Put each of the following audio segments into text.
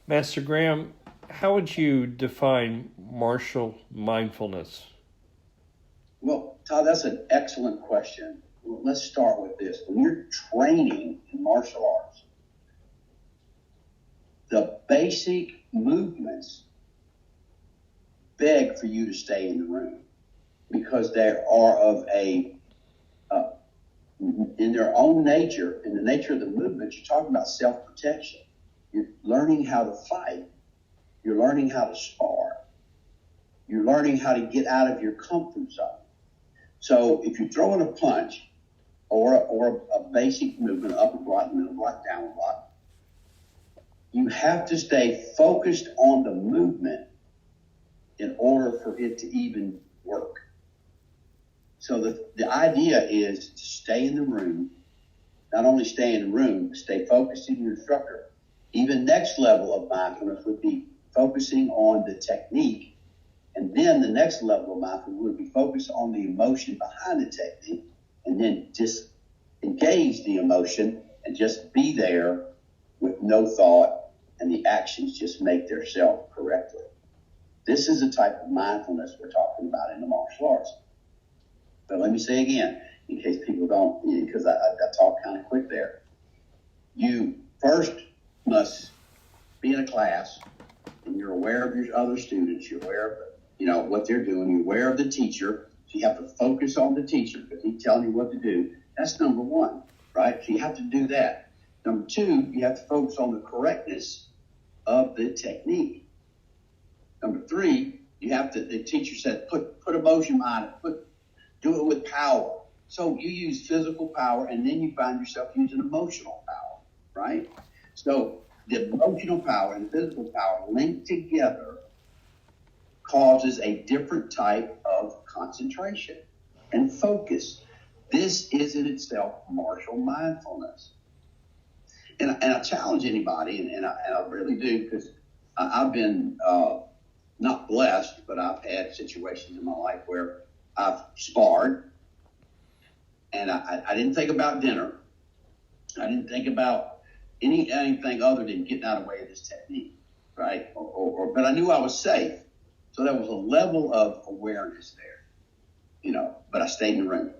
Master Graham, how would you define martial mindfulness? Well, Todd, that's an excellent question. Well, let's start with this. When you're training in martial arts, the basic movements beg for you to stay in the room because they are of in their own nature, in the nature of the movement, you're talking about self-protection. You're learning how to fight. You're learning how to spar. You're learning how to get out of your comfort zone. So if you're throwing a punch or a basic movement, upper block, middle block, downward block, you have to stay focused on the movement in order for it to even work. So the idea is to stay in the room, not only stay in the room, but stay focused in your instructor. Even next level of mindfulness would be focusing on the technique. And then the next level of mindfulness would be focused on the emotion behind the technique and then just engage the emotion and just be there with no thought and the actions just make themselves correctly. This is the type of mindfulness we're talking about in the martial arts. But let me say again, in case people don't, because I talked kind of quick there. You first must be in a class and you're aware of your other students. You're aware of what they're doing. You're aware of the teacher. So you have to focus on the teacher because he's telling you what to do. That's number one, right? So you have to do that. Number two, you have to focus on the correctness of the technique. Number three, the teacher said, put emotion behind it, do it with power. So you use physical power and then you find yourself using emotional power, right? So the emotional power and physical power linked together causes a different type of concentration and focus. This is in itself martial mindfulness. And I challenge anybody, and I really do, because I've been not blessed, but I've had situations in my life where I've sparred, and I didn't think about dinner. I didn't think about anything other than getting out of the way of this technique, right? But I knew I was safe. So there was a level of awareness there, but I stayed in the room.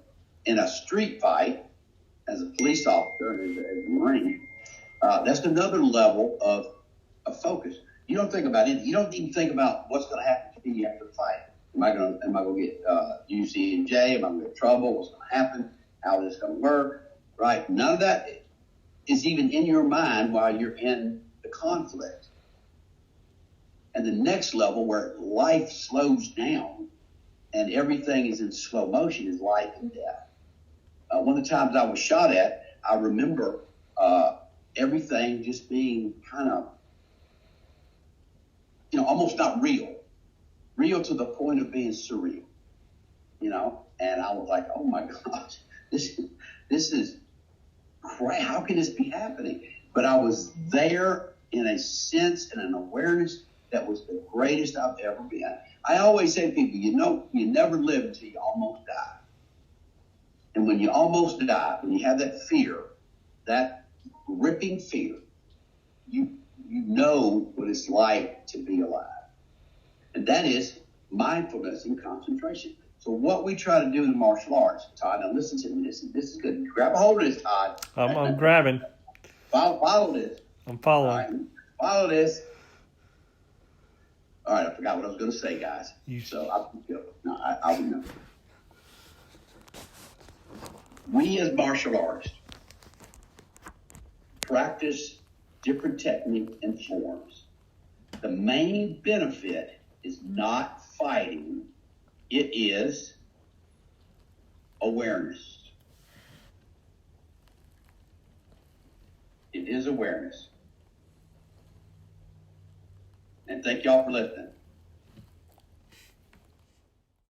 In a street fight, as a police officer and as a Marine, that's another level of focus. You don't think about it. You don't even think about what's going to happen to you after the fight. Am I going to get UC&J? Am I going to get in trouble? What's going to happen? How is this going to work? Right? None of that is even in your mind while you're in the conflict. And the next level where life slows down and everything is in slow motion is life and death. One of the times I was shot at, I remember everything just being kind of, almost not real to the point of being surreal, and I was like, oh my gosh, this is crazy. How can this be happening? But I was there in a sense and an awareness that was the greatest I've ever been. I always say to people, you never live until you almost die. And when you almost die, when you have that fear, that gripping fear, you know what it's like to be alive. And that is mindfulness and concentration. So what we try to do in martial arts, Todd, now listen to me, this is good. Grab a hold of this, Todd. I'm grabbing. Follow this. I'm following. All right, follow this. All right, I forgot what I was going to say, guys. I remember. We as martial artists practice different techniques and forms. The main benefit is not fighting. It is awareness. It is awareness. And thank y'all for listening.